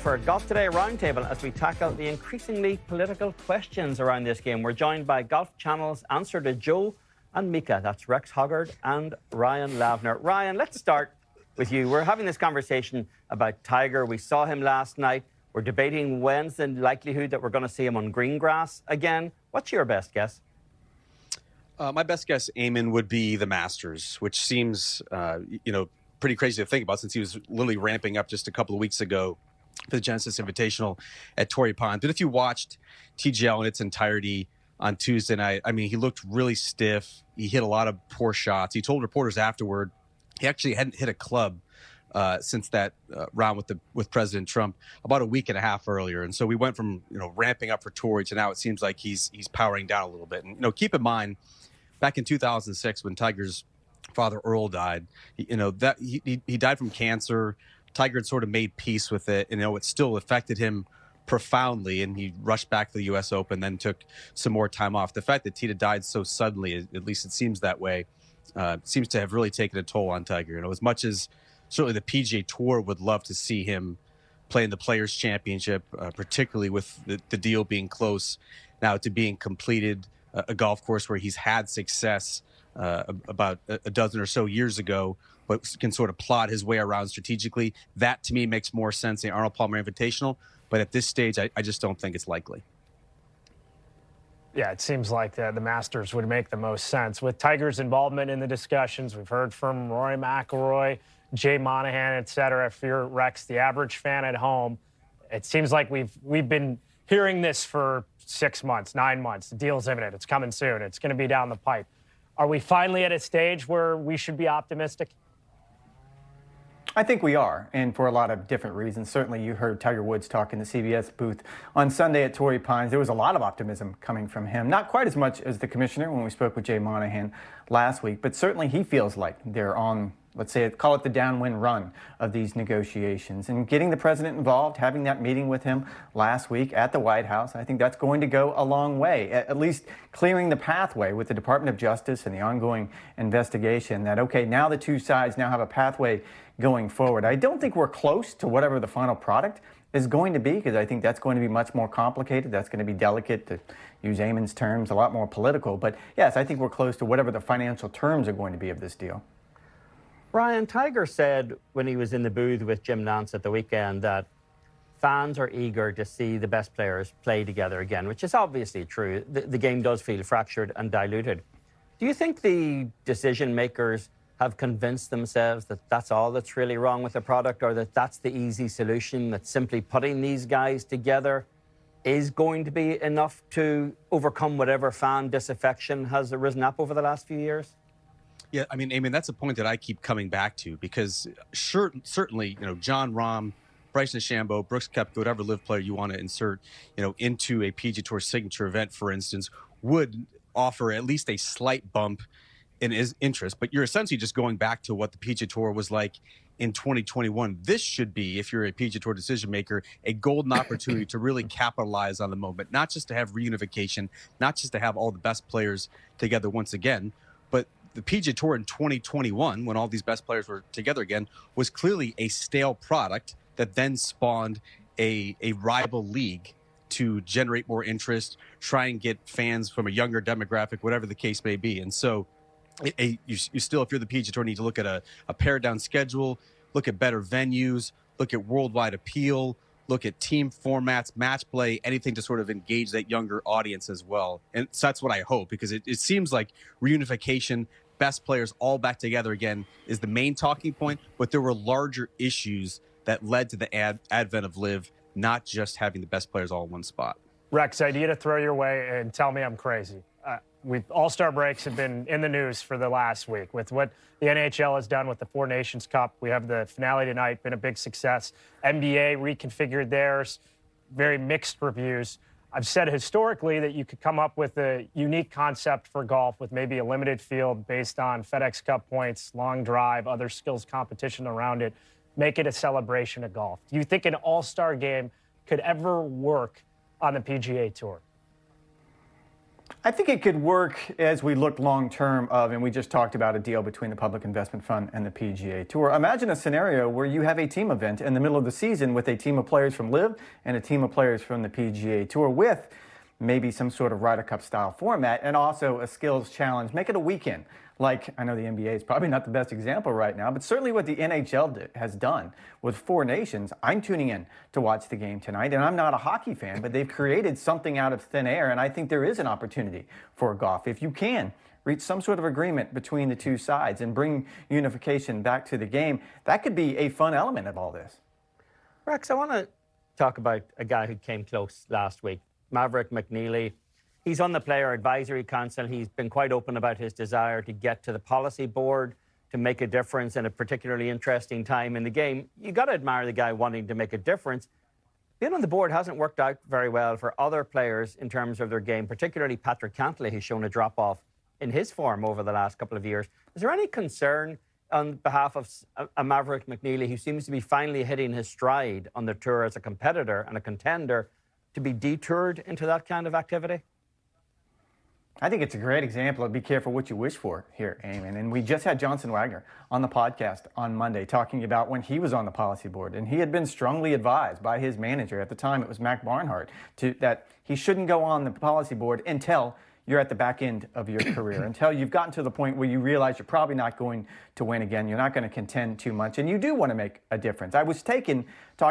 for Golf Today Roundtable as we tackle the increasingly political questions around this game. We're joined by Golf Channel's answer to Joe and Mika. That's Rex Hoggard and Ryan Lavner. Ryan, let's start with you. We're having this conversation about Tiger. We saw him last night. We're debating when's the likelihood that we're going to see him on green grass again. What's your best guess? My best guess, Eamon, would be the Masters, which seems, pretty crazy to think about since he was literally ramping up just a couple of weeks ago for the Genesis Invitational at Torrey Pines. But if you watched TGL in its entirety on Tuesday night, I mean, he looked really stiff. He hit a lot of poor shots. He told reporters afterward he actually hadn't hit a club since that round with President Trump about a week and a half earlier. And so we went from ramping up for Torrey to now it seems like he's powering down a little bit. And keep in mind, back in 2006 when Tiger's father Earl died, he died from cancer. Tiger had sort of made peace with it, and it still affected him profoundly, and he rushed back to the U.S. Open, then took some more time off. The fact that Tita died so suddenly, at least it seems that way, seems to have really taken a toll on Tiger. As much as certainly the PGA Tour would love to see him play in the Players' Championship, particularly with the deal being close now to being completed, a golf course where he's had success about a dozen or so years ago, but can sort of plot his way around strategically. That, to me, makes more sense in the Arnold Palmer Invitational. But at this stage, I just don't think it's likely. Yeah, it seems like the Masters would make the most sense. With Tiger's involvement in the discussions, we've heard from Rory McIlroy, Jay Monahan, et cetera. If you're Rex, the average fan at home, it seems like we've been hearing this for 6 months, 9 months. The deal's imminent. It's coming soon. It's going to be down the pipe. Are we finally at a stage where we should be optimistic? I think we are, and for a lot of different reasons. Certainly, you heard Tiger Woods talk in the CBS booth on Sunday at Torrey Pines. There was a lot of optimism coming from him. Not quite as much as the commissioner when we spoke with Jay Monahan last week, but certainly he feels like they're on, let's say, call it the downwind run of these negotiations. And getting the president involved, having that meeting with him last week at the White House, I think that's going to go a long way, at least clearing the pathway with the Department of Justice and the ongoing investigation that, okay, now the two sides now have a pathway going forward. I don't think we're close to whatever the final product is going to be, because I think that's going to be much more complicated. That's going to be delicate, to use Eamon's terms, a lot more political. But yes, I think we're close to whatever the financial terms are going to be of this deal. Ryan, Tiger said when he was in the booth with Jim Nantz at the weekend that fans are eager to see the best players play together again, which is obviously true. The game does feel fractured and diluted. Do you think the decision makers have convinced themselves that that's all that's really wrong with the product, or that that's the easy solution, that simply putting these guys together is going to be enough to overcome whatever fan disaffection has arisen up over the last few years? Yeah, I mean, that's a point that I keep coming back to, because certainly, John Rahm, Bryson DeChambeau, Brooks Koepka, whatever live player you want to insert, into a PGA Tour signature event, for instance, would offer at least a slight bump in his interest. But you're essentially just going back to what the PGA Tour was like in 2021. This should be, if you're a PGA Tour decision maker, a golden opportunity to really capitalize on the moment, not just to have reunification, not just to have all the best players together once again, but the PGA Tour in 2021, when all these best players were together again, was clearly a stale product that then spawned a rival league to generate more interest, try and get fans from a younger demographic, whatever the case may be. And so you still, if you're the PGA Tour, need to look at a pared down schedule, look at better venues, look at worldwide appeal, look at team formats, match play, anything to sort of engage that younger audience as well. And so that's what I hope, because it seems like reunification, best players all back together again is the main talking point, but there were larger issues that led to the advent of LIV, not just having the best players all in one spot. Rex, idea to throw your way, and tell me I'm crazy. All-Star breaks have been in the news for the last week with what the NHL has done with the Four Nations Cup. We have the finale tonight, been a big success. NBA reconfigured theirs, very mixed reviews. I've said historically that you could come up with a unique concept for golf with maybe a limited field based on FedEx Cup points, long drive, other skills competition around it, make it a celebration of golf. Do you think an all-star game could ever work on the PGA Tour? I think it could work as we look long term of, and we just talked about a deal between the Public Investment Fund and the PGA Tour. Imagine a scenario where you have a team event in the middle of the season with a team of players from LIV and a team of players from the PGA Tour with maybe some sort of Ryder Cup style format and also a skills challenge. Make it a weekend. Like, I know the NBA is probably not the best example right now, but certainly what the NHL has done with Four Nations. I'm tuning in to watch the game tonight, and I'm not a hockey fan, but they've created something out of thin air, and I think there is an opportunity for golf. If you can reach some sort of agreement between the two sides and bring unification back to the game, that could be a fun element of all this. Rex, I want to talk about a guy who came close last week, Maverick McNeely. He's on the Player Advisory Council. He's been quite open about his desire to get to the policy board, to make a difference in a particularly interesting time in the game. You got to admire the guy wanting to make a difference. Being on the board hasn't worked out very well for other players in terms of their game, particularly Patrick Cantlay, who's shown a drop-off in his form over the last couple of years. Is there any concern on behalf of a Maverick McNeely, who seems to be finally hitting his stride on the tour as a competitor and a contender, to be detoured into that kind of activity? I think it's a great example of be careful what you wish for here, Eamon. And we just had Johnson Wagner on the podcast on Monday talking about when he was on the policy board. And he had been strongly advised by his manager at the time, it was Mac Barnhart, that he shouldn't go on the policy board until you're at the back end of your career, until you've gotten to the point where you realize you're probably not going to win again, you're not going to contend too much, and you do want to make a difference. I was talking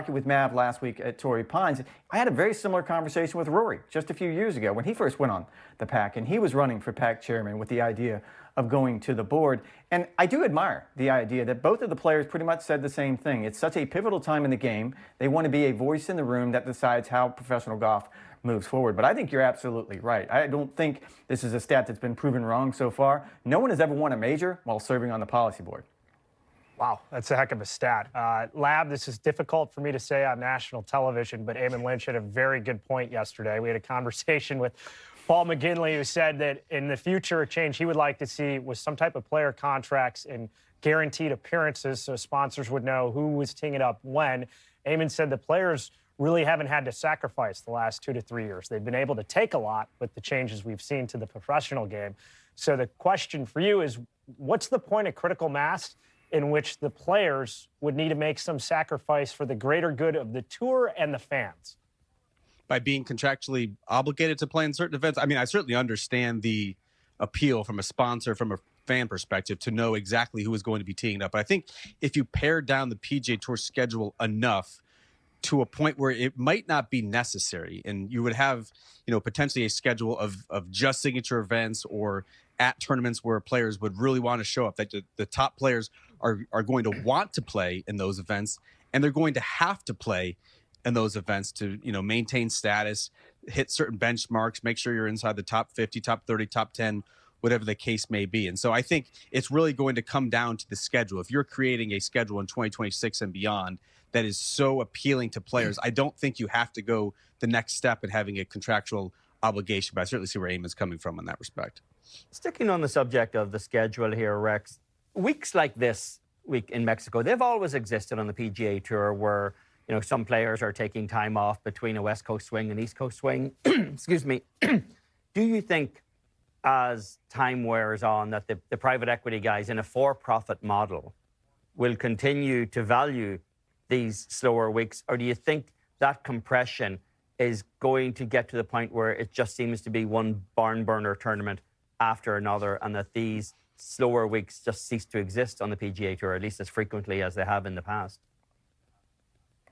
with Mav last week at Torrey Pines. I had a very similar conversation with Rory just a few years ago when he first went on the PAC, and he was running for PAC chairman with the idea of going to the board. And I do admire the idea that both of the players pretty much said the same thing. It's such a pivotal time in the game. They want to be a voice in the room that decides how professional golf moves forward. But I think you're absolutely right. I don't think this is a stat that's been proven wrong so far. No one has ever won a major while serving on the policy board. Wow, that's a heck of a stat. Lab, this is difficult for me to say on national television, but Eamon Lynch had a very good point yesterday. We had a conversation with Paul McGinley, who said that in the future, a change he would like to see was some type of player contracts and guaranteed appearances so sponsors would know who was teeing it up when. Eamon said the players really haven't had to sacrifice the last 2 to 3 years. They've been able to take a lot with the changes we've seen to the professional game. So the question for you is, what's the point of critical mass in which the players would need to make some sacrifice for the greater good of the tour and the fans? By being contractually obligated to play in certain events? I mean, I certainly understand the appeal from a sponsor, from a fan perspective, to know exactly who is going to be teeing up. But I think if you pare down the PGA Tour schedule enough to a point where it might not be necessary, and you would have, potentially a schedule of just signature events or at tournaments where players would really want to show up, that the top players are going to want to play in those events, and they're going to have to play in those events to, maintain status, hit certain benchmarks, make sure you're inside the top 50, top 30, top 10, whatever the case may be. And so I think it's really going to come down to the schedule. If you're creating a schedule in 2026 and beyond that is so appealing to players, I don't think you have to go the next step in having a contractual obligation, but I certainly see where Eamon's coming from in that respect. Sticking on the subject of the schedule here, Rex, weeks like this week in Mexico, they've always existed on the PGA Tour where, some players are taking time off between a West Coast swing and East Coast swing. Excuse me. Do you think as time wears on that the private equity guys in a for-profit model will continue to value these slower weeks, or do you think that compression is going to get to the point where it just seems to be one barn burner tournament after another, and that these slower weeks just cease to exist on the PGA Tour, at least as frequently as they have in the past?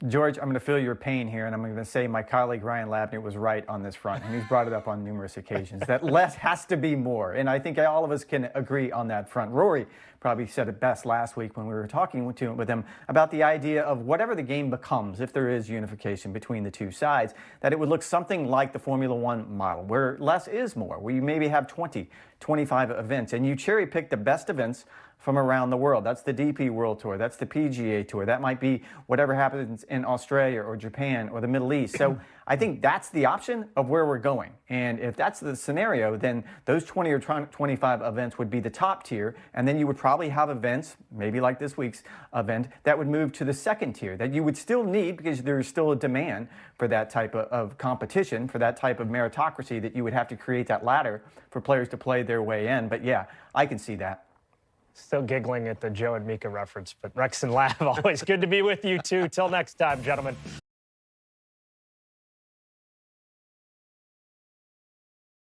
George, I'm going to feel your pain here, and I'm going to say my colleague Ryan Lavner was right on this front, and he's brought it up on numerous occasions, that less has to be more, and I think all of us can agree on that front. Rory probably said it best last week when we were talking with him about the idea of whatever the game becomes, if there is unification between the two sides, that it would look something like the Formula One model, where less is more, where you maybe have 20, 25 events, and you cherry pick the best events from around the world. That's the DP World Tour. That's the PGA Tour. That might be whatever happens in Australia or Japan or the Middle East. So I think that's the option of where we're going. And if that's the scenario, then those 20 or 25 events would be the top tier. And then you would probably have events, maybe like this week's event, that would move to the second tier that you would still need because there's still a demand for that type of competition, for that type of meritocracy that you would have to create that ladder for players to play their way in. But yeah, I can see that. Still giggling at the Joe and Mika reference, but Rex and Lav, always good to be with you too. Till next time, gentlemen.